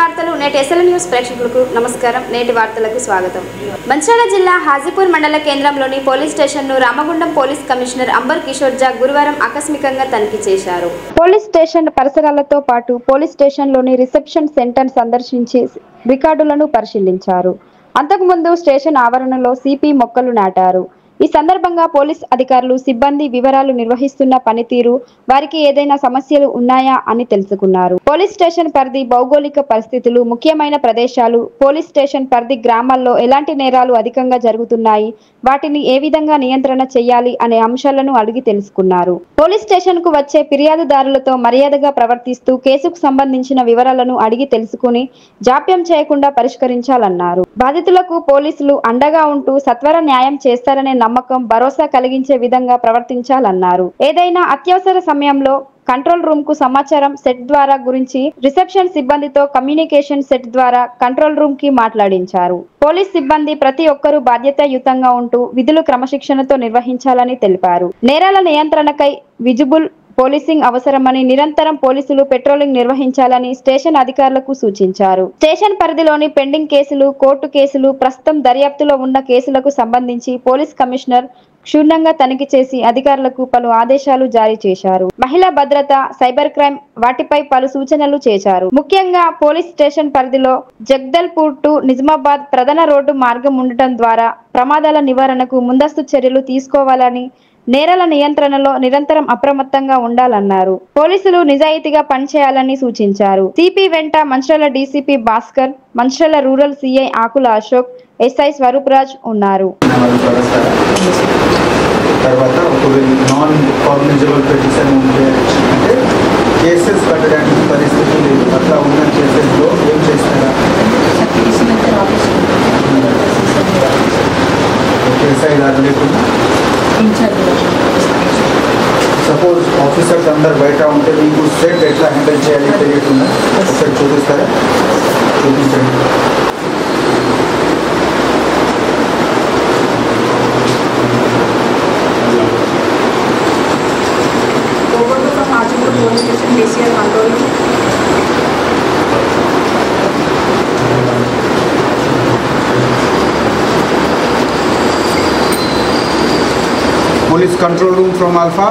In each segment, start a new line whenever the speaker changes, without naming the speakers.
వార్తలు నేటి SL news ప్రేక్షకులకు నమస్కారం. నేటి వార్తలకు స్వాగతం. మంచిర్యాల జిల్లా హాజీపూర్ మండల కేంద్రంలోని పోలీస్ స్టేషన్ను రామగుండం పోలీస్ కమిషనర్ అంబర్ కిషోర్ జా గురువారం ఆకస్మికంగా తనిఖీ చేశారు. పోలీస్ స్టేషన్ పరిసరాలతో పాటు పోలీస్ స్టేషన్లోని రిసెప్షన్ సెంటర్ సందర్శించి రికార్డులను పరిశీలించారు. అంతకుముందు స్టేషన్ ఆవరణలో సిపి మొక్కలు నాటారు. ఈ సందర్భంగా పోలీస్ అధికారులు సిబ్బంది వివరాలు నిర్వహిస్తున్న పనితీరు, వారికి ఏదైనా సమస్యలు ఉన్నాయా అని తెలుసుకున్నారు. పోలీస్ స్టేషన్ పరిధి భౌగోళిక పరిస్థితులు, ముఖ్యమైన ప్రదేశాలు, పోలీస్ స్టేషన్ పరిధి గ్రామాల్లో ఎలాంటి నేరాలు అధికంగా జరుగుతున్నాయి, వాటిని ఏ విధంగా నియంత్రణ చేయాలి అనే అంశాలను అడిగి తెలుసుకున్నారు. పోలీస్ స్టేషన్ కు వచ్చే ఫిర్యాదుదారులతో మర్యాదగా ప్రవర్తిస్తూ కేసుకు సంబంధించిన వివరాలను అడిగి తెలుసుకుని జాప్యం చేయకుండా పరిష్కరించాలన్నారు. బాధితులకు పోలీసులు అండగా ఉంటూ సత్వర న్యాయం చేస్తారనే నమ్మకం, భరోసా కలిగించే విధంగా ప్రవర్తించాలన్నారు. ఏదైనా అత్యవసర సమయంలో కంట్రోల్ రూమ్ కు సమాచారం సెట్ ద్వారా గురించి రిసెప్షన్ సిబ్బందితో కమ్యూనికేషన్ సెట్ ద్వారా కంట్రోల్ రూమ్ కి మాట్లాడించారు. పోలీస్ సిబ్బంది ప్రతి ఒక్కరూ బాధ్యతాయుతంగా ఉంటూ విధులు క్రమశిక్షణతో నిర్వహించాలని తెలిపారు. నేరాల నియంత్రణకై విజిబుల్ పోలీసింగ్ అవసరమని, నిరంతరం పోలీసులు పెట్రోలింగ్ నిర్వహించాలని స్టేషన్ అధికారులకు సూచించారు. స్టేషన్ పరిధిలోని పెండింగ్ కేసులు, కోర్టు కేసులు, ప్రస్తుతం దర్యాప్తులో ఉన్న కేసులకు సంబంధించి పోలీస్ కమిషనర్ క్షుణ్ణంగా తనిఖీ చేసి అధికారులకు పలు ఆదేశాలు జారీ చేశారు. మహిళా భద్రత, సైబర్ క్రైమ్ వాటిపై పలు సూచనలు చేశారు. ముఖ్యంగా పోలీస్ స్టేషన్ పరిధిలో జగదల్పూర్ టు నిజామాబాద్ ప్రధాన రోడ్డు మార్గం ఉండటం ద్వారా ప్రమాదాల నివారణకు ముందస్తు చర్యలు తీసుకోవాలని, నేరాల నియంత్రణలో నిరంతరం అప్రమత్తంగా ఉండాలన్నారు. పోలీసులు నిజాయితీగా పనిచేయాలని సూచించారు. సిపి వెంట Mancherial DCP Bhaskar, Mancherial rural CI Akula Ashok, SI Swaroop Raj ఉన్నారు.
తర్వాత ఒకవేళ నాన్ కాగ్నిజబుల్ పిటిషన్ ఉంటే అంటే కేసెస్ కట్టడానికి పరిస్థితి లేదు, అట్లా ఉన్న కేసెస్లో ఏం చేస్తారా? ఎస్ఐ గారు లేకుండా సపోజ్ ఆఫీసర్స్ అందరు బయట ఉంటే మీకు సెట్ ఎట్లా హ్యాండిల్ చేయాలి తెలియకుండా ఒకసారి చూపిస్తారా? చూపించండి. Police control room from Alpha.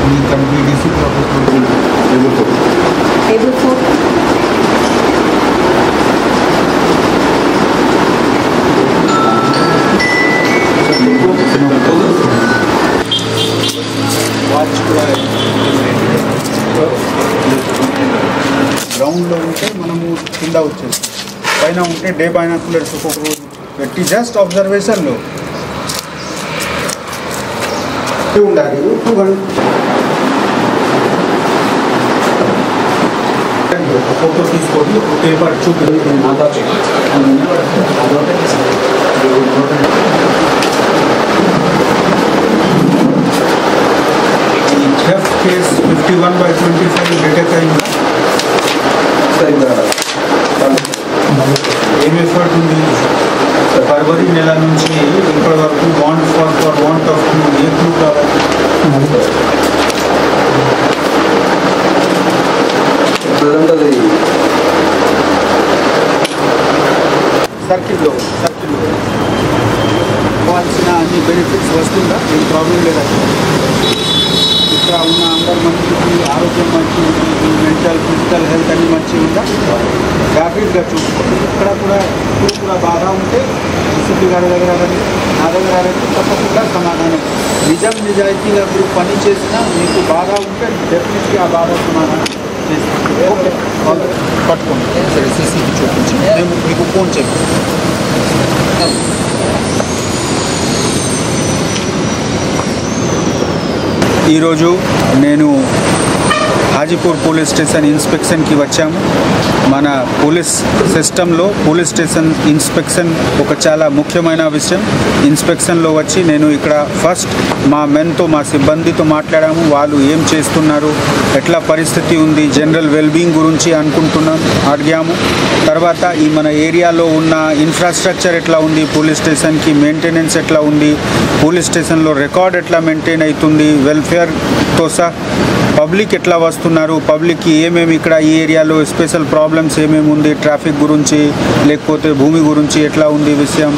We can be DC Table 4. Watch గ్రౌండ్లో ఉంటే మనము కింద వచ్చేస్తాం, పైన ఉంటే డే బైనాక్యులర్స్ ఒక్కొక్క రోజు పెట్టి జస్ట్ అబ్జర్వేషన్లో ఉండాలి. ఫోటో తీసుకొని పేపర్ చూపి థెఫ్ట్ కేస్ 51/25 డిటెక్ట్ అయింది. ఏం ఎఫర్ట్ ఉంది? ఫిబ్రవరి నెల నుంచి ఇప్పటి వరకు want for want of A proof కావాలి? సర్కిల్లో కావాల్సిన అన్ని బెనిఫిట్స్ వస్తుందా? ఏం ప్రాబ్లం లేదా? ఇక్కడ ఉన్న అందరు మనుషులకి ఆరోగ్యం మంచిగా ఉంటుంది, మెంటల్ ఫిజికల్ హెల్త్ అన్ని మంచిగా ఉందా? ర్యాపిడ్గా చూసుకోండి. ఇక్కడ కూడా ఇప్పుడు కూడా బాగా ఉంటే డిసిపి గారి దగ్గర కానీ నా దగ్గర కానీ తప్పకుండా సమాధానం. నిజం నిజాయితీగా మీరు పని చేసినా మీకు బాగా ఉంటే డెఫినెట్లీ ఆ బాగా సమాధానం చేస్తాను. ఓకే, పట్టుకోండి. సరే, సీసీకి చూపించి మేము మీకు ఫోన్ చేయండి. ఈరోజు నేను హాజీపూర్ పోలీస్ స్టేషన్ ఇన్స్పెక్షన్కి వచ్చాము. మన పోలీస్ సిస్టంలో పోలీస్ స్టేషన్ ఇన్స్పెక్షన్ ఒక చాలా ముఖ్యమైన విషయం. ఇన్స్పెక్షన్లో వచ్చి నేను ఇక్కడ ఫస్ట్ మా మెన్తో మా సిబ్బందితో మాట్లాడాము. వాళ్ళు ఏం చేస్తున్నారు, ఎట్లా పరిస్థితి ఉంది, జనరల్ వెల్బీయింగ్ గురించి అడిగాము. తర్వాత ఈ మన ఏరియాలో ఉన్న ఇన్ఫ్రాస్ట్రక్చర్ ఎట్లా ఉంది, పోలీస్ స్టేషన్కి మెయింటెనెన్స్ ఎట్లా ఉంది, పోలీస్ స్టేషన్లో రికార్డ్ ఎట్లా మెయింటైన్ అవుతుంది, వెల్ఫేర్తో సహా పబ్లిక్ ఎట్లా వస్తున్నారు, పబ్లిక్కి ఏమేమి ఇక్కడ ఈ ఏరియాలో స్పెషల్ ప్రాబ్లమ్స్ ఏమేమి ఉంది, ట్రాఫిక్ గురించి లేకపోతే భూమి గురించి ఎట్లా ఉంది విషయం,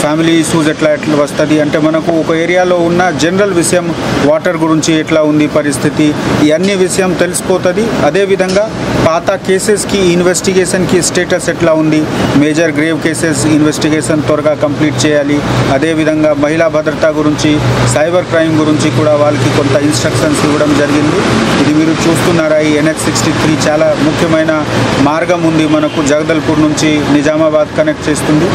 ఫ్యామిలీ ఇష్యూస్ ఎట్లా వస్తుంది అంటే మనకు ఒక ఏరియాలో ఉన్న జనరల్ విషయం, వాటర్ గురించి ఎట్లా ఉంది పరిస్థితి, ఇవన్నీ విషయం తెలిసిపోతుంది. అదేవిధంగా పాత కేసెస్కి ఇన్వెస్టిగేషన్కి స్టేటస్ ఎట్లా ఉంది, మేజర్ గ్రేవ్ కేసెస్ ఇన్వెస్టిగేషన్ త్వరగా కంప్లీట్ చేయాలి. అదేవిధంగా మహిళా భద్రత గురించి, సైబర్ క్రైమ్ గురించి కూడా వాళ్ళకి కొంత ఇన్స్ట్రక్షన్స్ ఇవ్వడం జరిగింది. ఇది మీరు చూస్తున్నారా, ఈ NH63 చాలా ముఖ్యమైన మార్గం ఉంది మనకు, జగదల్పూర్ నుంచి నిజామాబాద్ కనెక్ట్ చేస్తుంది.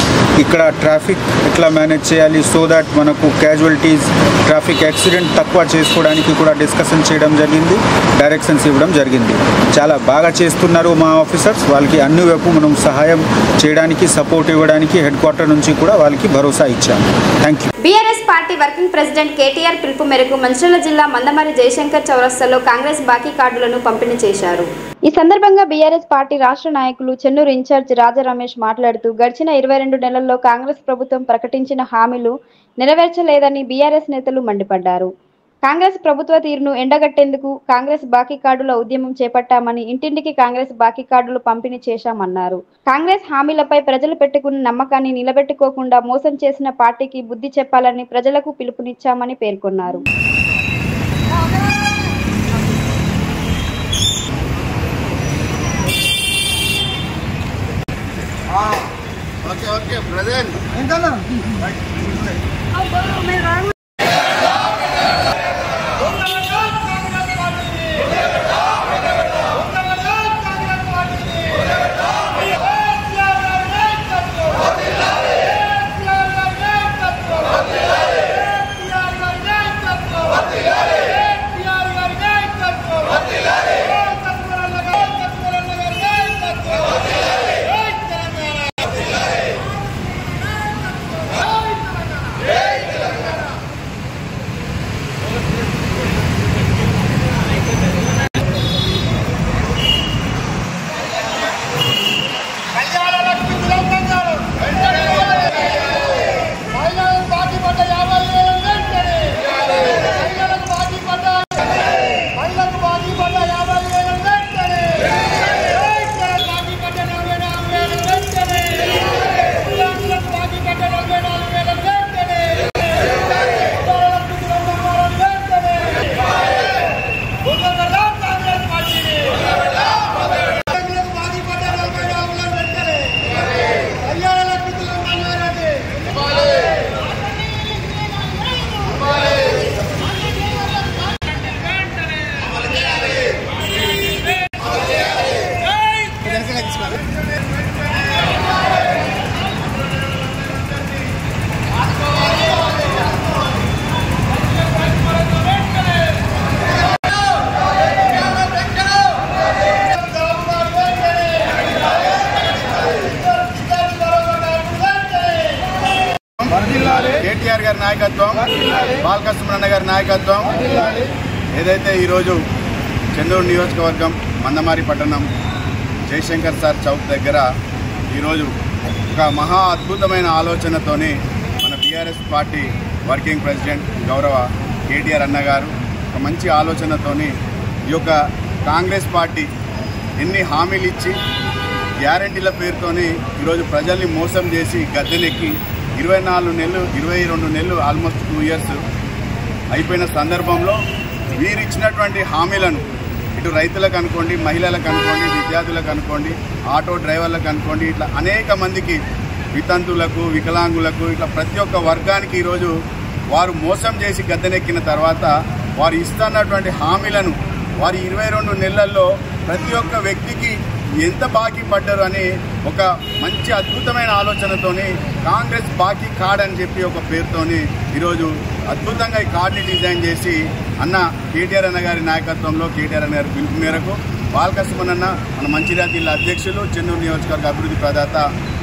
ఇక్కడ ట్రాఫిక్ ఎట్లా మేనేజ్ చేయాలి సో దాట్ మనకు క్యాజువల్టీస్, ట్రాఫిక్ యాక్సిడెంట్ తక్కువ చేసుకోవడానికి కూడా డిస్కషన్ చేయడం జరిగింది, డైరెక్షన్స్ ఇవ్వడం జరిగింది. చాలా బాగా చేస్తున్నారు మా ఆఫీసర్స్. వాళ్ళకి అన్ని వైపు మనం సహాయం చేయడానికి, సపోర్ట్ ఇవ్వడానికి హెడ్ క్వార్టర్ నుంచి కూడా వాళ్ళకి భరోసా ఇచ్చాము. Thank you.
BRS party working president KTR పిలుపు మేరకు మంచిర్యాల జిల్లా మందమరి జయశంకర్ చౌరస్తాలో కాంగ్రెస్ బాకీ కార్డులను పంపిణీ చేశారు. ఈ సందర్భంగా బీఆర్ఎస్ పార్టీ రాష్ట్ర నాయకులు చెన్నూరు ఇన్ఛార్జ్ రాజా రమేష్ మాట్లాడుతూ గడిచిన 22 నెలల్లో కాంగ్రెస్ ప్రభుత్వం ప్రకటించిన హామీలు నెరవేర్చలేదని బీఆర్ఎస్ నేతలు మండిపడ్డారు. కాంగ్రెస్ ప్రభుత్వ తీరును ఎండగట్టేందుకు కాంగ్రెస్ బాకీ కార్డుల ఉద్యమం చేపట్టామని, ఇంటింటికి కాంగ్రెస్ బాకీ కార్డులు పంపిణీ చేశామన్నారు. కాంగ్రెస్ హామీలపై ప్రజలు పెట్టుకున్న నమ్మకాన్ని నిలబెట్టుకోకుండా మోసం చేసిన పార్టీకి బుద్ధి చెప్పాలని ప్రజలకు పిలుపునిచ్చామని పేర్కొన్నారు.
కేటీఆర్ గారి నాయకత్వం, బాలకృష్ణ గారి నాయకత్వం ఏదైతే ఈరోజు చెన్నూరు నియోజకవర్గం మందమారి పట్టణం జయశంకర్ సార్ చౌక్ దగ్గర ఈరోజు ఒక మహా అద్భుతమైన ఆలోచనతోని మన బీఆర్ఎస్ పార్టీ వర్కింగ్ ప్రెసిడెంట్ గౌరవ కేటీఆర్ అన్న గారు ఒక మంచి ఆలోచనతోని ఈ యొక్క కాంగ్రెస్ పార్టీ ఎన్ని హామీలు ఇచ్చి గ్యారంటీల పేరుతోని ఈరోజు ప్రజల్ని మోసం చేసి గద్దెనెక్కి 24 నెలలు 22 నెలలు ఆల్మోస్ట్ 2 ఇయర్స్ అయిపోయిన సందర్భంలో వీరిచ్చినటువంటి హామీలను ఇటు రైతులకు అనుకోండి, మహిళలకు అనుకోండి, విద్యార్థులకు అనుకోండి, ఆటో డ్రైవర్లకు అనుకోండి, ఇట్లా అనేక మందికి, వితంతులకు, వికలాంగులకు, ఇట్లా ప్రతి ఒక్క వర్గానికి ఈరోజు వారు మోసం చేసి గద్దెనెక్కిన తర్వాత వారు ఇస్తున్నటువంటి హామీలను వారి 22 నెలల్లో ప్రతి ఒక్క వ్యక్తికి ఎంత బాకీ పడ్డారు అని ఒక మంచి అద్భుతమైన ఆలోచనతోని కాంగ్రెస్ బాకీ కార్డ్ అని చెప్పి ఒక పేరుతోని ఈరోజు అద్భుతంగా ఈ కార్డుని డిజైన్ చేసి అన్న కేటీఆర్ అన్న గారి నాయకత్వంలో కేటీఆర్ అన్న గారి పిలుపు మేరకు బాలకృష్ణన్న మన మంచిర్యాల జిల్లా అధ్యక్షులు, చెన్నూరు నియోజకవర్గ అభివృద్ధి ప్రదాత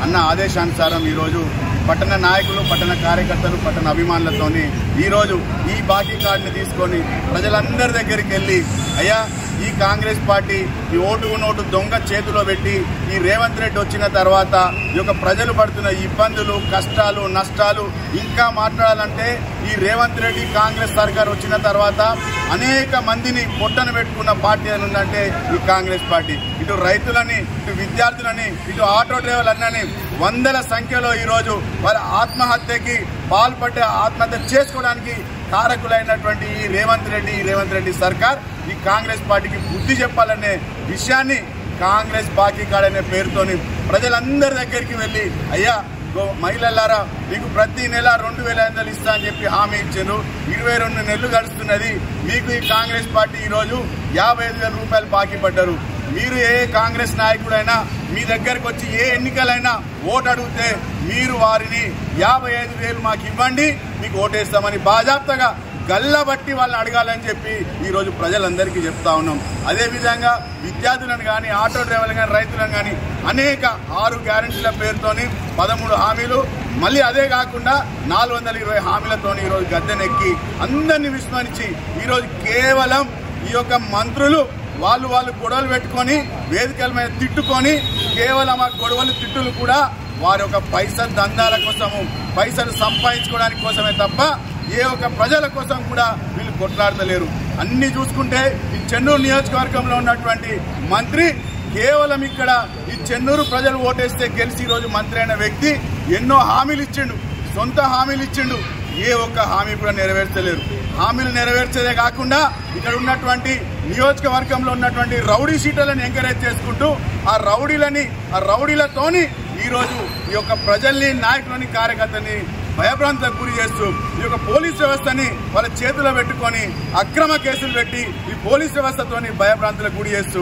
అన్న ఆదేశానుసారం ఈరోజు పట్టణ నాయకులు, పట్టణ కార్యకర్తలు, పట్టణ అభిమానులతోని ఈరోజు ఈ బాకీ కార్డుని తీసుకొని ప్రజలందరి దగ్గరికి వెళ్ళి అయ్యా ఈ కాంగ్రెస్ పార్టీ ఈ ఓటుకు నోటు దొంగ చేతిలో పెట్టి ఈ రేవంత్ రెడ్డి వచ్చిన తర్వాత ఈ యొక్క ప్రజలు పడుతున్న ఇబ్బందులు, కష్టాలు, నష్టాలు ఇంకా మాట్లాడాలంటే ఈ రేవంత్ రెడ్డి కాంగ్రెస్ సర్కార్ వచ్చిన తర్వాత అనేక మందిని పొట్టన పెట్టుకున్న పార్టీ అని ఉందంటే ఈ కాంగ్రెస్ పార్టీ. ఇటు రైతులని, ఇటు విద్యార్థులని, ఇటు ఆటో డ్రైవర్లన్నీ వందల సంఖ్యలో ఈరోజు వారి ఆత్మహత్యకి పాల్పడ్డ, ఆత్మహత్య చేసుకోవడానికి కారకులైనటువంటి ఈ రేవంత్ రెడ్డి సర్కార్ ఈ కాంగ్రెస్ పార్టీకి బుద్ధి చెప్పాలనే విషయాన్ని కాంగ్రెస్ బాకీ కార్డ్ అనే పేరుతోని ప్రజలందరి దగ్గరికి వెళ్ళి అయ్యా మహిళలారా మీకు ప్రతి నెల 2,500 ఇస్తా అని చెప్పి హామీ ఇచ్చారు. 22 నెలలు గడుస్తున్నది. మీకు ఈ కాంగ్రెస్ పార్టీ ఈరోజు 55,000 రూపాయలు బాకీ పడ్డారు. మీరు ఏ కాంగ్రెస్ నాయకుడైనా మీ దగ్గరకు వచ్చి ఏ ఎన్నికలైనా ఓటు అడిగితే మీరు వారిని 55,000 మాకు ఇవ్వండి, మీకు ఓటేస్తామని బాజాప్తగా గల్లబట్టి వాళ్ళని అడగాలని చెప్పి ఈరోజు ప్రజలందరికీ చెప్తా ఉన్నాం. అదేవిధంగా విద్యార్థులను కానీ, ఆటో డ్రైవర్లు కానీ, రైతులను కానీ అనేక 6 గ్యారెంటీల పేరుతోని 13 హామీలు, మళ్ళీ అదే కాకుండా 420 హామీలతో ఈరోజు గద్దెనెక్కి అందరినీ విస్మరించి ఈరోజు కేవలం ఈ యొక్క మంత్రులు వాళ్ళు గొడవలు పెట్టుకొని వేదికల మీద తిట్టుకొని కేవలం ఆ గొడవలు తిట్టులు కూడా వారి యొక్క పైసల దందాల కోసము, పైసలు సంపాదించుకోవడానికి కోసమే తప్ప ఏ ఒక్క ప్రజల కోసం కూడా వీళ్ళు కొట్లాడతలేరు. అన్ని చూసుకుంటే ఈ చెన్నూరు నియోజకవర్గంలో ఉన్నటువంటి మంత్రి కేవలం ఇక్కడ ఈ చెన్నూరు ప్రజలు ఓటేస్తే గెలిచి ఈరోజు మంత్రి అయిన వ్యక్తి ఎన్నో హామీలు ఇచ్చిండు, సొంత హామీలు ఇచ్చిండు. ఏ ఒక్క హామీ కూడా నెరవేర్చలేరు. హామీలు నెరవేర్చేదే కాకుండా ఇక్కడ ఉన్నటువంటి నియోజకవర్గంలో ఉన్నటువంటి రౌడీ షీటర్లను ఎంకరేజ్ చేసుకుంటూ ఆ రౌడీలతోని ఈరోజు ఈ యొక్క ప్రజల్ని, నాయకులని, కార్యకర్తని భయభ్రాంతులకు గురి చేస్తూ ఈ యొక్క పోలీస్ వ్యవస్థని వాళ్ళ చేతిలో పెట్టుకొని అక్రమ కేసులు పెట్టి ఈ పోలీస్ వ్యవస్థతోని భయభ్రాంతులకు గురి చేస్తూ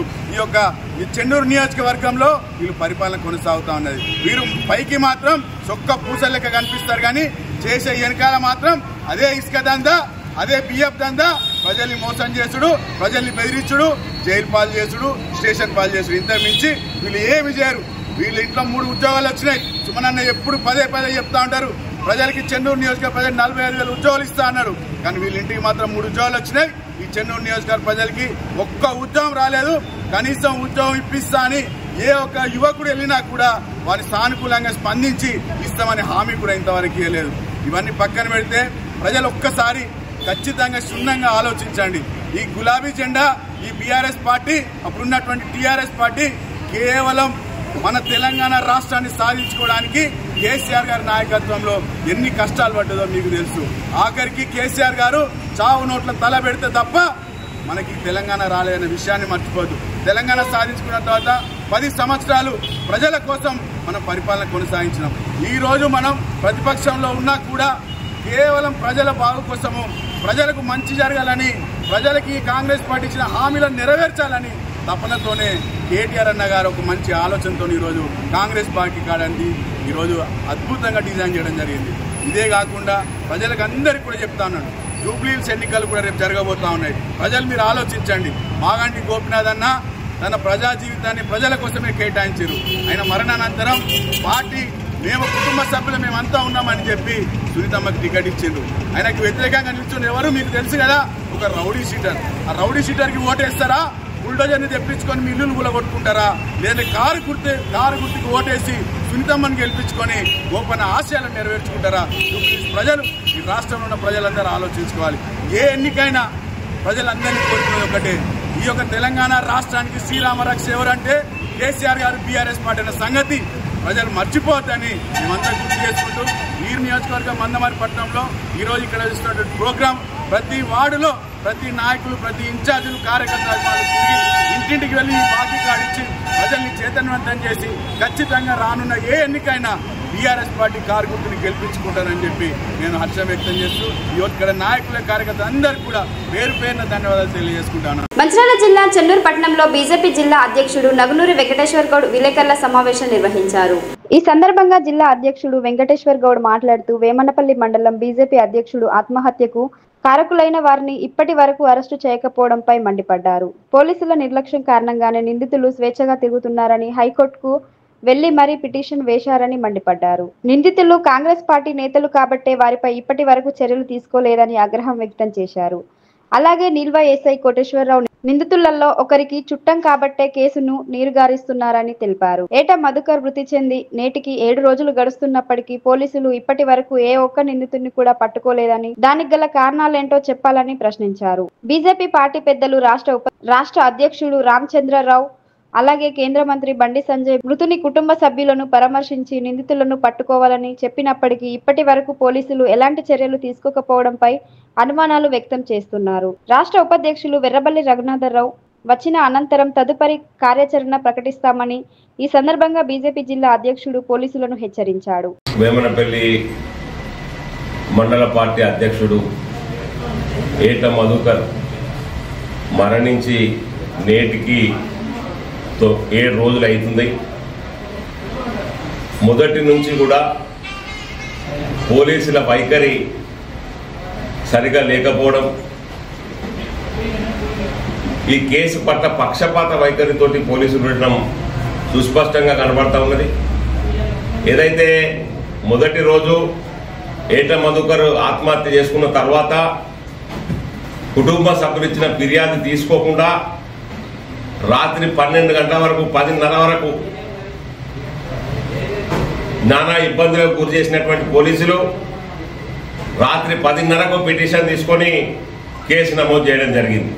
ఈ చెన్నూరు నియోజకవర్గంలో వీళ్ళు పరిపాలన కొనసాగుతా ఉన్నది. వీరు పైకి మాత్రం చొక్క పూసల లెక్క కనిపిస్తారు కానీ చేసే వెనకాల మాత్రం అదే ఇసుక దందా, అదే బియ్యపు దందా, ప్రజల్ని మోసం చేసుడు, ప్రజల్ని బెదిరించుడు, జైలు పాలు చేసుడు, స్టేషన్ పాలు చేసుడు. ఇంత మించి వీళ్ళు ఏమి చేయరు. వీళ్ళ ఇంట్లో 3 ఉద్యోగాలు వచ్చినాయి. సుమనన్న ఎప్పుడు పదే చెప్తా ఉంటారు, ప్రజలకి చెన్నూరు నియోజకవర్గ ప్రజలు 45,000 ఉద్యోగాలు ఇస్తా అన్నారు. కానీ వీళ్ళ ఇంటికి మాత్రం 3 ఉద్యోగాలు వచ్చినాయి. ఈ చెన్నూరు నియోజకవర్గ ప్రజలకి ఒక్క ఉద్యోగం రాలేదు. కనీసం ఉద్యోగం ఇప్పిస్తా అని ఏ ఒక్క యువకుడు వెళ్ళినా కూడా వారి సానుకూలంగా స్పందించి ఇస్తామని హామీ కూడా ఇంతవరకు ఇవ్వలేదు. ఇవన్నీ పక్కన పెడితే ప్రజలు ఒక్కసారి ఖచ్చితంగా క్షుణ్ణంగా ఆలోచించండి. ఈ గులాబీ జెండా, ఈ బీఆర్ఎస్ పార్టీ, అప్పుడున్నటువంటి టీఆర్ఎస్ పార్టీ కేవలం మన తెలంగాణ రాష్ట్రాన్ని సాధించుకోవడానికి కేసీఆర్ గారి నాయకత్వంలో ఎన్ని కష్టాలు పడ్డదో మీకు తెలుసు. ఆఖరికి కేసీఆర్ గారు చావు నోట్ల తల పెడితే తప్ప మనకి తెలంగాణ రాలేదనే విషయాన్ని మర్చిపోద్దు. తెలంగాణ సాధించుకున్న తర్వాత 10 సంవత్సరాలు ప్రజల కోసం మనం పరిపాలన కొనసాగించినాం. ఈ రోజు మనం ప్రతిపక్షంలో ఉన్నా కూడా కేవలం ప్రజల బాగు కోసము, ప్రజలకు మంచి జరగాలని, ప్రజలకి కాంగ్రెస్ పార్టీ ఇచ్చిన హామీలను నెరవేర్చాలని తపనతోనే కేటీఆర్ అన్న గారు ఒక మంచి ఆలోచనతో ఈరోజు కాంగ్రెస్ పార్టీ కాడానికి ఈరోజు అద్భుతంగా డిజైన్ చేయడం జరిగింది. ఇదే కాకుండా ప్రజలకు అందరికీ కూడా చెప్తా ఉన్నాను, జూబ్లీహిల్స్ ఎన్నికలు కూడా రేపు జరగబోతా ఉన్నాయి. ప్రజలు మీరు ఆలోచించండి. మాగంటి గోపీనాథ్ అన్న తన ప్రజా జీవితాన్ని ప్రజల కోసమే కేటాయించారు. ఆయన మరణానంతరం పార్టీ మేము కుటుంబ సభ్యులు మేమంతా ఉన్నామని చెప్పి సునీతమ్మకి టికెట్ ఇచ్చిండ్రు. ఆయనకు వ్యతిరేకంగా నిల్చుని ఎవరు మీకు తెలుసు కదా, ఒక రౌడీ షీటర్. ఆ రౌడీ షీటర్కి ఓటేస్తారా? బుల్డోజర్ని తెప్పించుకొని మీ ఇల్లులు కూడా కొట్టుకుంటారా? లేదా కారు గుర్తుకి ఓటేసి సునీతమ్మని గెలిపించుకొని గోపన్న ఆశయాలను నెరవేర్చుకుంటారా? ప్రజలు, ఈ రాష్ట్రంలో ఉన్న ప్రజలందరూ ఆలోచించుకోవాలి. ఏ ఎన్నికైనా ప్రజలందరినీ కోరుకునేది ఒకటే, ఈ యొక్క తెలంగాణ రాష్ట్రానికి శ్రీరామ రక్ష ఎవరంటే కేసీఆర్ గారు, బీఆర్ఎస్ పార్టీ అనే సంగతి ప్రజలు మర్చిపోవద్దని మేమంతా గుర్తు చేసుకుంటూ ఈ నియోజకవర్గం మందమరి పట్టణంలో ఈరోజు ఇక్కడ ఇస్తున్నటువంటి ప్రోగ్రాం ప్రతి వార్డులో ప్రతి నాయకులు, ప్రతి ఇన్ఛార్జీలు, కార్యకర్తలు తిరిగి ఇంటింటికి వెళ్ళి బాకీ కార్డు ఇచ్చి ప్రజల్ని చైతన్యవంతం చేసి ఖచ్చితంగా రానున్న ఏ ఎన్నికైనా టీఆర్ఎస్ పార్టీ కారు గుర్తుని గెలిపించుకుంటానని చెప్పి నేను హర్షం వ్యక్తం చేస్తూ ఇక్కడ నాయకుల కార్యకర్తలు అందరికీ కూడా పేరు పేరున ధన్యవాదాలు తెలియజేసుకుంటాను.
మంచిర్యాల జిల్లా చెన్నూరు పట్టణంలో బీజేపీ జిల్లా అధ్యక్షుడు నగునూరి వెంకటేశ్వర్ గౌడ్ విలేకరుల సమావేశం నిర్వహించారు. ఈ సందర్భంగా జిల్లా అధ్యక్షుడు వెంకటేశ్వర్ గౌడ్ మాట్లాడుతూ వేమన్నపల్లి మండలం బీజేపీ అధ్యక్షుడు ఆత్మహత్యకు కారకులైన వారిని ఇప్పటి వరకు అరెస్టు చేయకపోవడంపై మండిపడ్డారు. పోలీసుల నిర్లక్ష్యం కారణంగానే నిందితులు స్వేచ్ఛగా తిరుగుతున్నారని హైకోర్టుకు వెళ్లి మరీ పిటిషన్ వేశారని మండిపడ్డారు. నిందితులు కాంగ్రెస్ పార్టీ నేతలు కాబట్టే వారిపై ఇప్పటి వరకు చర్యలు తీసుకోలేదని ఆగ్రహం వ్యక్తం చేశారు. అలాగే నిల్వ ఎస్ఐ కోటేశ్వరరావు నిందితులలో ఒకరికి చుట్టం కాబట్టే కేసును నీరుగారిస్తున్నారని తెలిపారు. ఏట మధుకర్ మృతి చెంది నేటికి 7 రోజులు గడుస్తున్నప్పటికీ పోలీసులు ఇప్పటి వరకు ఏ ఒక్క నిందితుడిని కూడా పట్టుకోలేదని, దానికి గల కారణాలేంటో చెప్పాలని ప్రశ్నించారు. బీజేపీ పార్టీ పెద్దలు రాష్ట్ర అధ్యక్షుడు రామచంద్రరావు అలాగే కేంద్ర మంత్రి బండి సంజయ్ మృతుని కుటుంబ సభ్యులను పరామర్శించి నిందితులను పట్టుకోవాలని చెప్పినప్పటికీ ఇప్పటి వరకు పోలీసులు ఎలాంటి చర్యలు తీసుకోకపోవడంపై అనుమానాలు వ్యక్తం చేస్తున్నారు. రాష్ట్ర ఉపాధ్యక్షులు వెర్రబల్లి రఘునాథరావు వచ్చిన అనంతరం తదుపరి కార్యాచరణ ప్రకటిస్తామని ఈ సందర్భంగా బీజేపీ జిల్లా అధ్యక్షుడు పోలీసులను హెచ్చరించాడు.
వేమనపల్లి మండల పార్టీ అధ్యక్షుడు ఏట మధుకర్ మరణించి నేటికి 7 రోజులు అవుతుంది. మొదటి నుంచి కూడా పోలీసుల వైఖరి సరిగా లేకపోవడం, ఈ కేసు పట్ల పక్షపాత వైఖరితోటి పోలీసులు ఉండడం సుస్పష్టంగా కనబడతా ఉన్నది. ఏదైతే మొదటి రోజు ఏట మధుకర్ ఆత్మహత్య చేసుకున్న తర్వాత కుటుంబ సభ్యులు ఇచ్చిన ఫిర్యాదు తీసుకోకుండా రాత్రి 12 గంటల వరకు 10:30 వరకు నానా ఇబ్బందులకు గురి చేసినటువంటి పోలీసులు రాత్రి 10:30కు పిటిషన్ తీసుకొని కేసు నమోదు చేయడం జరిగింది.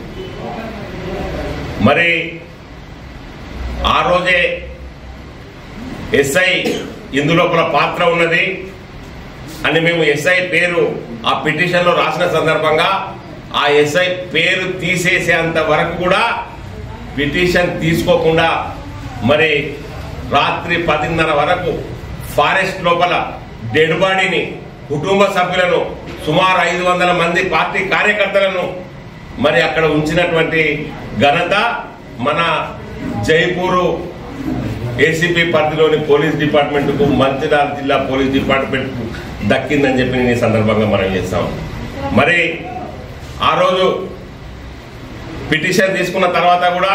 మరి ఆ రోజే ఎస్ఐ ఇందులోపల పాత్ర ఉన్నది అని మేము ఎస్ఐ పేరు ఆ పిటిషన్లో రాసిన సందర్భంగా ఆ ఎస్ఐ పేరు తీసేసేంత వరకు కూడా పిటిషన్ తీసుకోకుండా మరి రాత్రి 10:30 వరకు ఫారెస్ట్ లోపల డెడ్ బాడీని, కుటుంబ సభ్యులను, సుమారు 500 మంది పార్టీ కార్యకర్తలను మరి అక్కడ ఉంచినటువంటి ఘనత మన జైపూరు ఏసీపీ పరిధిలోని పోలీస్ డిపార్ట్మెంట్కు, మంచిర్యాల జిల్లా పోలీస్ డిపార్ట్మెంట్కు దక్కిందని చెప్పి నేను ఈ సందర్భంగా మనం చేస్తాం. మరి ఆ రోజు పిటిషన్ తీసుకున్న తర్వాత కూడా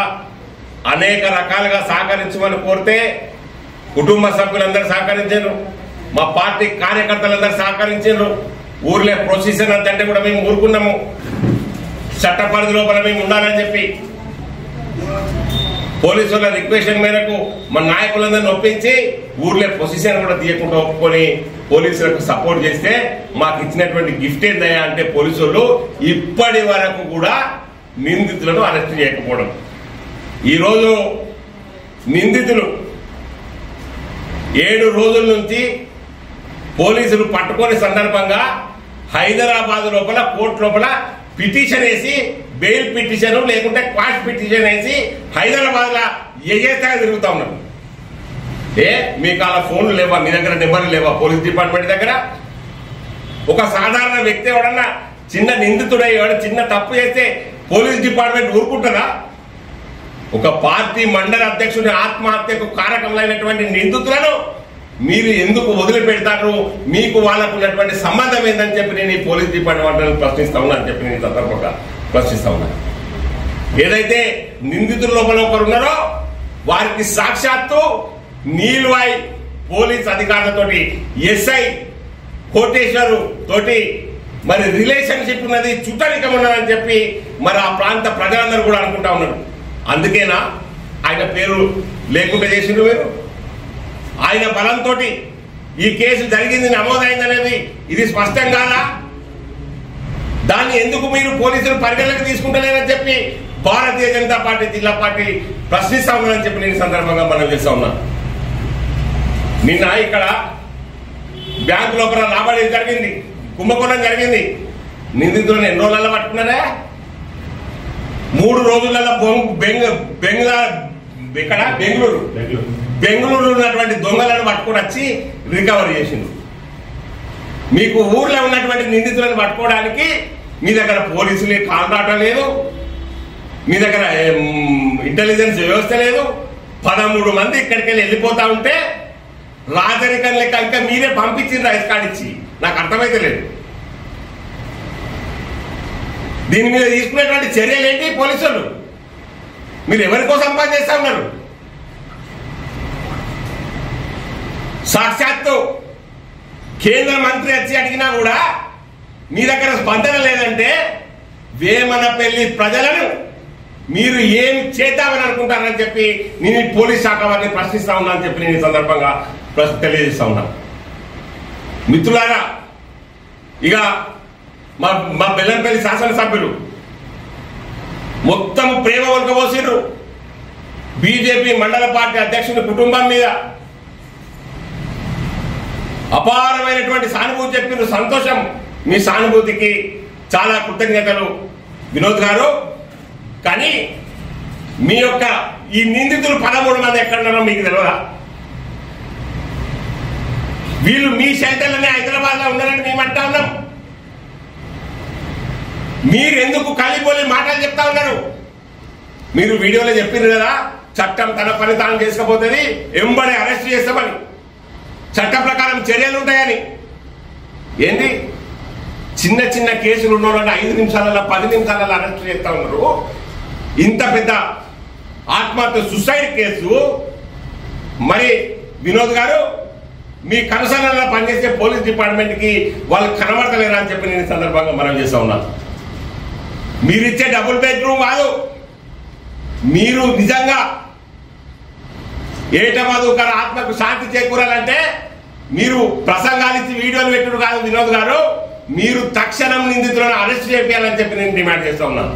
అనేక రకాలుగా సహకరించమని కోరితే కుటుంబ సభ్యులందరూ సహకరించారు, మా పార్టీ కార్యకర్తలందరూ సహకరించారు. ఊర్లే ప్రొసీజర్ అంటే కూడా మేము ఊరుకున్నాము, చట్ట పరిధి లోపల మేము ఉండాలని చెప్పి పోలీసుల రిక్వెస్ట్ మేరకు మా నాయకులందరినీ ఒప్పించి ఊర్లే పొజిషన్ కూడా తీయకుండా ఒప్పుకొని పోలీసులకు సపోర్ట్ చేస్తే మాకు ఇచ్చినటువంటి గిఫ్ట్ ఏందయ్యా అంటే పోలీసులు ఇప్పటి వరకు కూడా నిందితులను అరెస్ట్ చేయకపోవడం. ఈరోజు నిందితులు 7 రోజుల నుంచి పోలీసులు పట్టుకునే సందర్భంగా హైదరాబాద్ లోపల కోర్టు లోపల పిటిషన్ వేసి బెయిల్ పిటిషన్ లేకుంటే క్వాష్ పిటిషన్ వేసి హైదరాబాద్ లో ఏజేస్తా తిరుగుతా ఉన్నారు. మీకు అలా ఫోన్లు లేవా, మీ దగ్గర నెంబర్లు లేవా పోలీస్ డిపార్ట్మెంట్ దగ్గర? ఒక సాధారణ వ్యక్తి ఎవడన్నా చిన్న నిందితుడై చిన్న తప్పు చేస్తే పోలీస్ డిపార్ట్మెంట్ ఊరుకుంటుందా? ఒక పార్టీ మండల అధ్యక్షుడి ఆత్మహత్యకు కారకమైనటువంటి నిందితులను మీరు ఎందుకు వదిలిపెడతారు? మీకు వాళ్ళకు ఉన్నటువంటి సంబంధం ఏందని చెప్పి నేను ఈ పోలీస్ డిపార్ట్మెంట్ ప్రశ్నిస్తా ఉన్నా అని చెప్పి నేను సందర్భంగా ప్రశ్నిస్తా ఉన్నా. ఏదైతే నిందితుల లోపల ఒకరు ఉన్నారో వారికి సాక్షాత్తు నీల్వాయ్ పోలీస్ అధికారులతోటి ఎస్ఐ కోటేశ్వరు తోటి మరి రిలేషన్షిప్ ఉన్నది, చుట్టరికం ఉన్నదని చెప్పి మరి ఆ ప్రాంత ప్రజలందరూ కూడా అనుకుంటా ఉన్నారు. అందుకేనా ఆయన పేరు లేకుండా చేసిండ్రు మీరు? ఆయన బలంతో ఈ కేసు జరిగింది, నమోదైందనేది ఇది స్పష్టం కాదా? దాన్ని ఎందుకు మీరు పోలీసులు పరిగణలోకి తీసుకుంటలేరని చెప్పి భారతీయ జనతా పార్టీ జిల్లా పార్టీ ప్రశ్నిస్తా ఉన్నారని చెప్పి నేను సందర్భంగా మనం చేస్తా ఉన్నా. నిన్న ఇక్కడ బ్యాంకు లోపల రాబడి జరిగింది, కుంభకోణం జరిగింది. నిందితులను ఎన్ని రోజులలో పట్టుకున్నారా? 3 రోజులలో ఇక్కడ బెంగళూరు బెంగళూరులో ఉన్నటువంటి దొంగలను పట్టుకొని వచ్చి రికవర్ చేసిండు. మీకు ఊర్లో ఉన్నటువంటి నిందితులను పట్టుకోవడానికి మీ దగ్గర పోలీసులే కాంట్రాక్ట్ లేదు, మీ దగ్గర ఇంటెలిజెన్స్ వ్యవస్థ లేదు. 13 మంది ఇక్కడికి వెళ్ళిపోతా ఉంటే రాజరికం లెక్క ఇంకా మీరే పంపించింది రైస్ కార్డ్ ఇచ్చి. నాకు అర్థమైతే లేదు. దీని మీద తీసుకునేటువంటి చర్యలు ఏంటి? పోలీసులు మీరు ఎవరి కోసం పనిచేస్తా ఉన్నారు? సాక్షాత్తు కేంద్ర మంత్రి వచ్చి అడిగినా కూడా మీ దగ్గర స్పందన లేదంటే వేమనపల్లి ప్రజలను మీరు ఏం చేద్దామని అనుకుంటారని చెప్పి నేను పోలీస్ శాఖ వారిని ప్రశ్నిస్తా ఉన్నా అని చెప్పి నేను ఈ సందర్భంగా తెలియజేస్తా ఉన్నాను. మిత్రులారా, ఇక మా బెల్లంపల్లి శాసనసభ్యులు మొత్తం ప్రేమ ఒలకబోసిర్రు బీజేపీ మండల పార్టీ అధ్యక్షుని కుటుంబం మీద. అపారమైనటువంటి సానుభూతి చెప్పిన సంతోషం. మీ సానుభూతికి చాలా కృతజ్ఞతలు వినోద్ గారు. కానీ మీ యొక్క ఈ నిందితులు 13 మంది ఎక్కడున్నారో మీకు తెలియదా? వీళ్ళు మీ షెల్టర్లోనే హైదరాబాద్ లో ఉన్నారని మేము అంటా ఉన్నాం. మీరెందుకు కలిపోలి మాటలు చెప్తా ఉన్నారు? మీరు వీడియోలో చెప్పింది కదా, చట్టం తన పని తాను చేసుకపోతుంది, ఎంబడే అరెస్ట్ చేస్తామని, చట్ట ప్రకారం చర్యలు ఉంటాయని. ఏంటి చిన్న చిన్న కేసులు ఉన్న వాళ్ళని 5 నిమిషాలలో 10 నిమిషాలలో అరెస్ట్ చేస్తా ఉన్నారు. ఇంత పెద్ద ఆత్మహత్య సుసైడ్ కేసు. మరి వినోద్ గారు, మీ కనసనలో పనిచేసే పోలీస్ డిపార్ట్మెంట్ కి వాళ్ళు కనబడతలేరా అని చెప్పి నేను సందర్భంగా మనం చేస్తా ఉన్నాను. మీరిచ్చే డబుల్ బెడ్రూమ్ కాదు, మీరు నిజంగా ఏటమధుకర ఆత్మకు శాంతి చేకూరాలంటే మీరు ప్రసంగాలు ఇచ్చి వీడియోలు పెట్టుడు కాదు వినోద్ గారు, మీరు తక్షణం నిందితులను అరెస్ట్ చేయాలని చెప్పి నేను డిమాండ్ చేస్తా ఉన్నాను.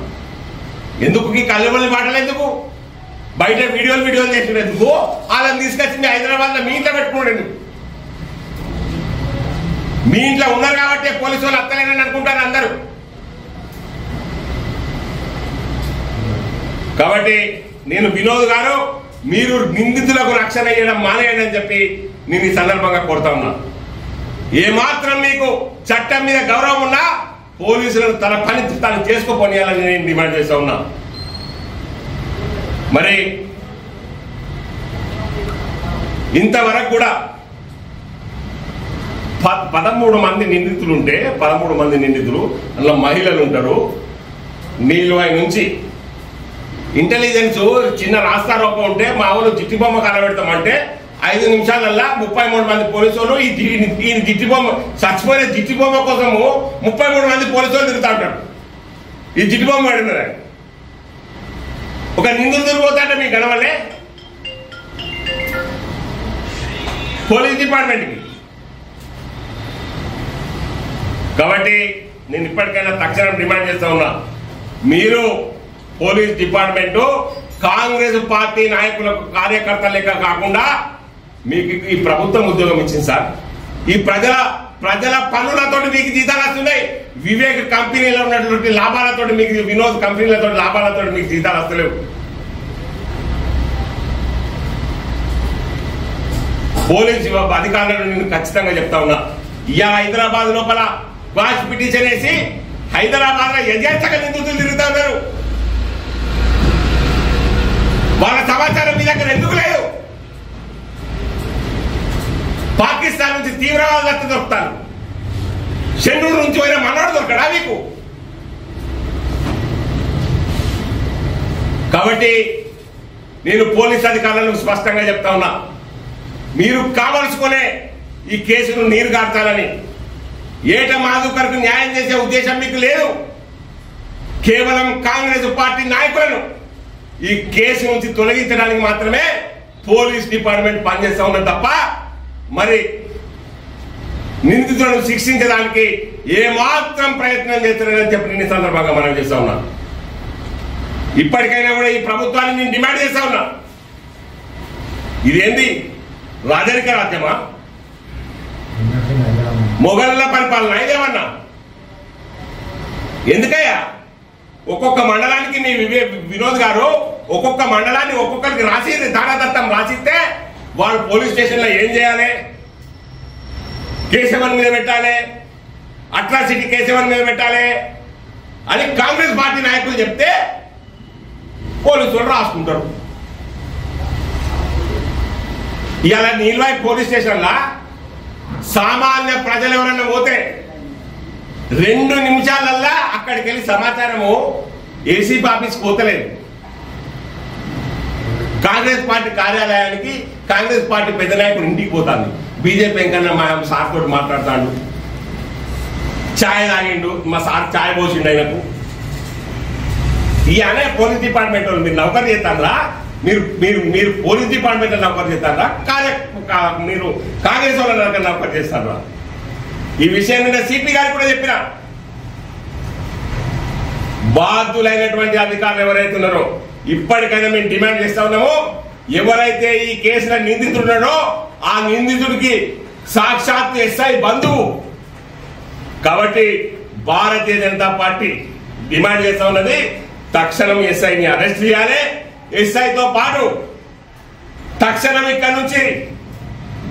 ఎందుకు ఈ కళ్ళబొల్లి మాటలు ఎందుకు? బయట వీడియోలు చేసినందుకు వాళ్ళని తీసుకొచ్చి మీ హైదరాబాద్ లో మీ ఇంట్లో పెట్టుకోండి. మీ ఇంట్లో ఉన్నారు కాబట్టి పోలీసు వాళ్ళు అత్తలేనని అనుకుంటారు అందరూ. కాబట్టి నేను వినోద్ గారు, మీరు నిందితులకు రక్షణ ఇవ్వడం మానేయండి అని చెప్పి నేను ఈ సందర్భంగా కోరుతా ఉన్నాను. ఏమాత్రం మీకు చట్టం మీద గౌరవం ఉన్నా పోలీసులను తన పని తాను చేసుకోపోనియాలని నేను డిమాండ్ చేస్తా ఉన్నా. మరి ఇంతవరకు కూడా 13 మంది నిందితులు ఉంటే 13 మంది నిందితులు అందులో మహిళలు ఉంటారు. నీలువై నుంచి ఇంటెలిజెన్స్ చిన్న రాస్తారోపం ఉంటే మా ఊరు జిట్టి బొమ్మ కలబెడతామంటే 5 నిమిషాలల్లా 33 మంది పోలీసులు ఈ జిట్టి బొమ్మ చచ్చిపోయిన జిట్టి బొమ్మ కోసము 33 మంది పోలీసులు తిరుగుతా ఉంటారు. ఈ జిట్టి బొమ్మ పడినారు. ఒక నిందితులు పోతాంటే మీకు గడవలే పోలీస్ డిపార్ట్మెంట్కి. కాబట్టి నేను ఇప్పటికైనా తక్షణం డిమాండ్ చేస్తా ఉన్నా, మీరు పోలీస్ డిపార్ట్మెంట్ కాంగ్రెస్ పార్టీ నాయకులకు కార్యకర్తలేక కాకుండా మీకు ఈ ప్రభుత్వం ఉద్యోగం ఇచ్చింది సార్. ఈ ప్రజల పన్నులతో మీకు జీతాలు వస్తున్నాయి. వివేక్ కంపెనీలో ఉన్నటువంటి లాభాలతో మీకు, వినోద్ కంపెనీలతో లాభాలతో మీకు జీతాలు వస్తలేవు. పోలీసు అధికారులను నేను ఖచ్చితంగా చెప్తా ఉన్నా, ఇవాళ హైదరాబాద్ లోపల క్వాష్ పిటిషన్ వేసి హైదరాబాద్ లో యథేచ్ఛగా నిందితులు తిరుగుతా ఉన్నారు. వాళ్ళ సమాచారం మీ దగ్గర ఎందుకు లేదు? పాకిస్తాన్ నుంచి తీవ్రవాదులు వచ్చి దొరుకుతారు. చెన్నూరు నుంచి పోయిన మనోడు దొరకడా మీకు? కాబట్టి నేను పోలీస్ అధికారులను స్పష్టంగా చెప్తా ఉన్నా, మీరు కావలసుకునే ఈ కేసును నీరు గార్చాలని, ఏట మాధుకర్కు న్యాయం చేసే ఉద్దేశం మీకు లేదు. కేవలం కాంగ్రెస్ పార్టీ నాయకులను ఈ కేసు నుంచి తొలగించడానికి మాత్రమే పోలీస్ డిపార్ట్మెంట్ పనిచేస్తా ఉన్నది తప్ప మరి నిందితులను శిక్షించడానికి ఏమాత్రం ప్రయత్నం చేస్తున్నారని చెప్పి నేను సందర్భంగా మనం చేస్తా ఉన్నా. ఇప్పటికైనా కూడా ఈ ప్రభుత్వాన్ని నేను డిమాండ్ చేస్తా ఉన్నా, ఇదేంది రాజరిక రాజ్యమా? మొఘలుల పరిపాలన ఇదేమన్నా? ఎందుకయ్యా ఒక్కొక్క మండలానికి మీ వినోద్ గారు ఒక్కొక్క మండలాన్ని ఒక్కొక్కరికి రాసి దానదత్తం రాసిస్తే వాళ్ళు పోలీస్ స్టేషన్లో ఏం చేయాలి, కేసు ఎవరి మీద పెట్టాలి, అట్రాసిటీ కేసు ఎవరి మీద పెట్టాలి అని కాంగ్రెస్ పార్టీ నాయకులు చెప్తే పోలీసులు రాసుకుంటారు. ఇవాళ నీల్వాయి పోలీస్ స్టేషన్లో సామాన్య ప్రజలు ఎవరైనా పోతే 2 నిమిషాలల్లా అక్కడికి వెళ్ళి సమాచారము ఏసీపీ ఆఫీస్కి పోతలేదు. కాంగ్రెస్ పార్టీ కార్యాలయానికి కాంగ్రెస్ పార్టీ పెద్ద నాయకుడు ఇంటికి పోతాను. బీజేపీ వెంకన్న మా సార్ తోటి మాట్లాడతాడు, ఛాయ్ తాగిండు, మా సార్ ఛాయ్ పోసిండు ఆయనకు. ఇవనే పోలీస్ డిపార్ట్మెంట్ వాళ్ళు మీరు నౌకరు చేస్తారా, మీరు పోలీస్ డిపార్ట్మెంట్ నౌకరు చేస్తారా, మీరు కాంగ్రెస్ వాళ్ళ నౌకరు చేస్తారా? ఈ విషయం మీద సిపి గారు కూడా చెప్పిన బాధ్యులైనటువంటి అధికారులు ఎవరైతే ఉన్నారో ఇప్పటికైనా మేము డిమాండ్ చేస్తా ఉన్నాము, ఎవరైతే ఈ కేసులో నిందితుడున్నాడో ఆ నిందితుడికి సాక్షాత్ ఎస్ఐ బంధువు కాబట్టి భారతీయ జనతా పార్టీ డిమాండ్ చేస్తా ఉన్నది తక్షణం ఎస్ఐని అరెస్ట్ చేయాలి. ఎస్ఐతో పాటు తక్షణం ఇక్కడ నుంచి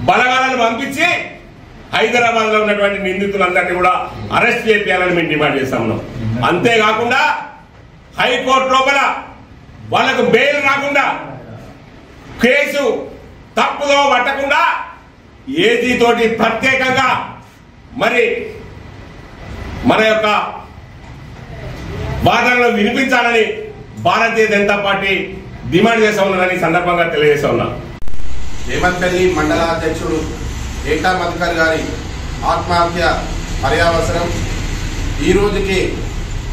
బలగాలను పంపించి హైదరాబాద్ లో ఉన్నటువంటి నిందితులందరినీ కూడా అరెస్ట్ చేయాలని మేము డిమాండ్ చేస్తా ఉన్నాం. అంతేకాకుండా హైకోర్టు లోపల వాళ్ళకు బెయిల్ రాకుండా కేసు తప్పుదో పట్టకుండా ఏజీ తోటి ప్రత్యేకంగా మరి మన యొక్క వాదనలు వినిపించాలని భారతీయ జనతా పార్టీ డిమాండ్ చేస్తా ఉన్నదని సందర్భంగా తెలియజేస్తా ఉన్నా.
హేమంతల్లి మండల అధ్యక్షుడు ఏటా మధుకర్ గారి ఆత్మహత్య పర్యావసరం ఈ రోజుకి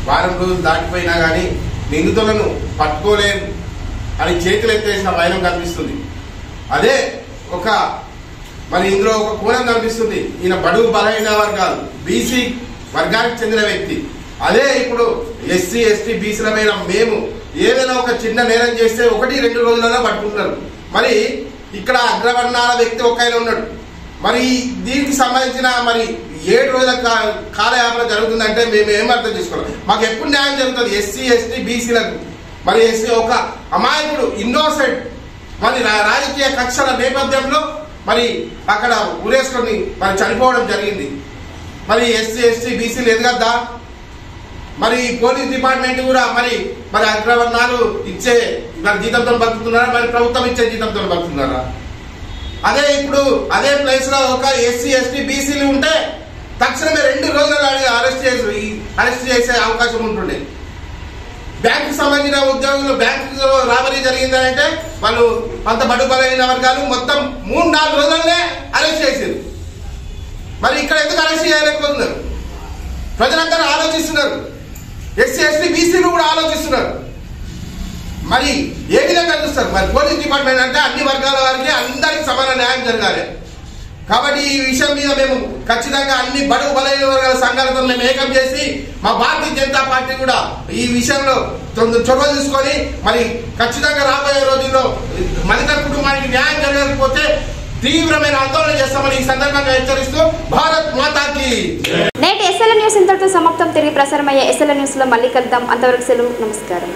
వారం రోజులు దాటిపోయినా కానీ నిందితులను పట్టుకోలేం అని చేతులు ఎత్తేసిన వైనం కనిపిస్తుంది. అదే మరి ఇందులో ఒక కోణం కనిపిస్తుంది. ఈయన బడుగు బలహీన వర్గాలు బీసీ వర్గానికి చెందిన వ్యక్తి. అదే ఇప్పుడు ఎస్సీ ఎస్టీ బీసీలమైన మేము ఏదైనా ఒక చిన్న నేరం చేస్తే 1-2 రోజులలో పట్టుకుంటున్నారు. మరి ఇక్కడ అగ్రవర్ణాల వ్యక్తి ఒక ఆయన ఉన్నాడు. మరి దీనికి సంబంధించిన మరి 7 రోజుల కాలయాపన జరుగుతుందంటే మేము ఏం అర్థం చేసుకోవాలి? మాకు ఎప్పుడు న్యాయం జరుగుతుంది? ఎస్సీ ఎస్టీ బీసీలకు మరి ఎస్సీ ఒక అమాయకుడు ఇన్నోసెంట్ మరి రాజకీయ కక్షల నేపథ్యంలో మరి అక్కడ ఉరేసుకొని మరి చనిపోవడం జరిగింది. మరి ఎస్సీ ఎస్టీ బీసీలు ఎదగద్దా? మరి పోలీస్ డిపార్ట్మెంట్ కూడా మరి అగ్రవర్ణాలు ఇచ్చే మరి జీతంతో బతుకుతున్నారా? మరి ప్రభుత్వం ఇచ్చే జీతంతో బతుకుతున్నారా? అదే ఇప్పుడు అదే ప్లేస్ లో ఒక ఎస్సీ ఎస్టీ బీసీలు ఉంటే తక్షణమే 2 రోజులు అరెస్ట్ చేసే అవకాశం ఉంటుండే. బ్యాంకు సంబంధించిన ఉద్యోగులు బ్యాంకు రాబరీ జరిగిందంటే వాళ్ళు కొంత బడుగు బలైన వర్గాలు మొత్తం 3-4 రోజులనే అరెస్ట్ చేశారు. మరి ఇక్కడ ఎందుకు అరెస్ట్ చేయలేకపోతున్నారు? ప్రజలందరూ ఆలోచిస్తున్నారు, ఎస్సీ ఎస్టీ బీసీలు కూడా ఆలోచిస్తున్నారు. మరి ఏ విధంగా చూస్తారు? మరి పోలీస్ డిపార్ట్మెంట్ అంటే అన్ని వర్గాల వారికి అందరికి సమాన న్యాయం జరగాలి. కాబట్టి ఈ విషయం మీద మేము ఖచ్చితంగా అన్ని బడుగు బలైన వర్గాల సంఘాలతో మేము ఏకం చేసి మా భారతీయ జనతా పార్టీ కూడా ఈ విషయంలో చొరవ తీసుకొని మరి ఖచ్చితంగా రాబోయే రోజుల్లో మధుకర్ కుటుంబానికి న్యాయం జరగకపోతే తీవ్రమైన ఆందోళన చేస్తామని ఈ సందర్భంగా హెచ్చరిస్తూ భారత్ మాతాకి.
నేటి ఎస్ఎల్ న్యూస్ ఇంతటితో సమాప్తం. తిరిగి ప్రసారమయ్యే ఎస్ఎల్ న్యూస్ లో మళ్ళీ కలుద్దాం. అంతవరకు సెలవు. నమస్కారం.